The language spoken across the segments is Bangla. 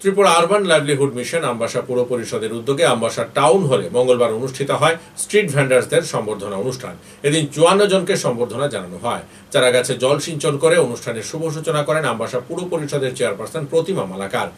Tripura urban livelihood mission Ambassa পুর পরিষদের উদ্যোগে আমবাসা টাউন হলে মঙ্গলবার অনুষ্ঠিত হয় স্ট্রিট ভেন্ডার্সদের সম্বর্ধনা অনুষ্ঠান। এদিন 54 জনকে সম্বর্ধনা জানানো হয়। চারাগাছে জল সিঞ্চন করে অনুষ্ঠানের শুভ সূচনা করেন আমবাসা পুর পরিষদের চেয়ারপারসন প্রতিমা মালাকার।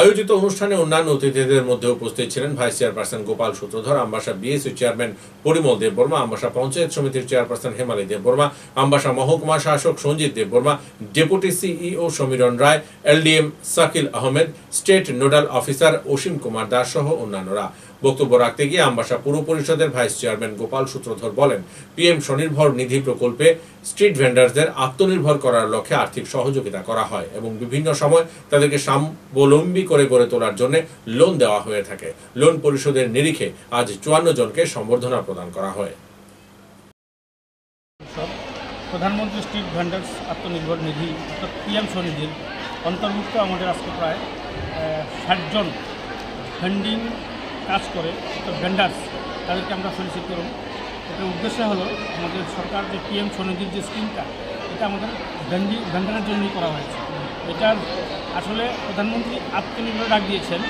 আয়োজিত অনুষ্ঠানে অন্যান্য অতিথিদের মধ্যে উপস্থিত ছিলেন vice chairperson Gopal Sutradhar, Ambassa BSU chairman Parimal Debbarma, Ambassa panchayat সমিতির চেয়ারপারসন হেমালী দেববর্মা, আমবাসা মহকুমা শাসক Sanjit Debbarma, deputy CEO Samiran Roy, LDM Shakil Ahmed, state nodal officer Asim Kumar Das সহ অন্যান্যরা। বক্তব্য রাখতে গিয়ে আমবাসা পুর পরিষদের ভাইস চেয়ারম্যান গোপাল সূত্রধর বলেন, পিএম স্বনির্ভর নিধি প্রকল্পে স্ট্রিট ভেন্ডারদের আত্মনির্ভর করার লক্ষ্যে আর্থিক সহযোগিতা করা হয় এবং বিভিন্ন সময় তাদেরকে স্বাবলম্বী করে গড়ে তোলার জন্য লোন দেওয়া হয়ে থাকে। লোন পরিশোধের নিরিখে আজ 54 জনকে সম্বর্ধনা প্রদান করা হয়। প্রধানমন্ত্রী স্ট্রিট ভেন্ডার্স আত্মনির্ভর নিধি অর্থাৎ পিএম স্বনিধির অন্তর্ভুক্ত আমাদের আজকে প্রায় 60 জন ভেন্ডিং কাজ করে অর্থাৎ ভেন্ডার্স, তাদেরকে আমরা সলিসিট করব। এটার উদ্দেশ্য হলো আমাদের সরকার যে পিএম স্বনিধির যে স্কিমটা, এটা আমাদের ভেন্ডারের জন্যই করা হয়েছে। এটার আসলে প্রধানমন্ত্রী আত্মনির্ভর ডাক দিয়েছেন,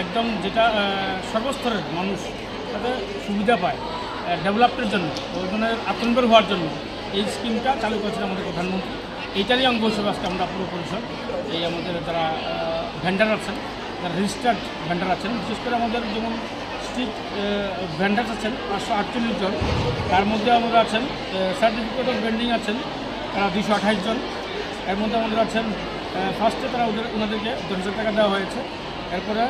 একদম যেটা সর্বস্তরের মানুষ তাতে সুবিধা পায় ডেভেলপমেন্টের জন্য, ওজনের আত্মনির্ভর হওয়ার জন্য এই স্কিমটা চালু করেছেন আমাদের প্রধানমন্ত্রী। এইটারই অঙ্গ হিসেবে আজকে আমরা পুরো পরিষদ এই আমাদের যারা ভেন্ডার আছেন, যারা রেজিস্টার্ড ভেন্ডার আছেন, বিশেষ করে আমাদের যেমন স্ট্রিট ভেন্ডার্স আছেন 548 জন, তার মধ্যে আমাদের আছেন সার্টিফিকেট অফ ভেন্ডিং আছেন তারা 228 জন। এর মধ্যে আমাদের আছেন ফার্স্টে তারা ওনাদেরকে 10,000 টাকা দেওয়া হয়েছে, এরপরে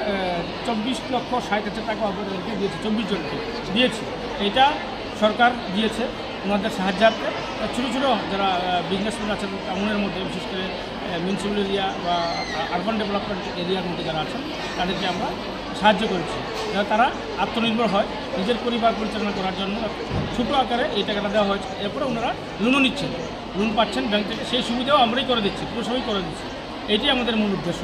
24,60,000 টাকা ওদেরকে দিয়েছে, 24 জনকে দিয়েছে। এটা সরকার দিয়েছে ওনাদের সাহায্যার্থে। ছোটো ছোটো যারা বিজনেসম্যান আছেন টাউনের মধ্যে, বিশেষ করে মিউনিসিপ্যাল এরিয়া বা আরবান ডেভেলপমেন্ট এরিয়ার মধ্যে যারা আছেন তাদেরকে আমরা সাহায্য করেছি, যাতে তারা আত্মনির্ভর হয়, নিজের পরিবার পরিচালনা করার জন্য ছোটো আকারে এই টাকাটা দেওয়া হয়েছে। এরপরে ওনারা লোনও নিচ্ছেন, লোন পাচ্ছেন ব্যাংক থেকে, সেই সুবিধাও আমরাই করে দিচ্ছি, পুরসভাই করে দিচ্ছি। এটাই আমাদের মূল উদ্দেশ্য।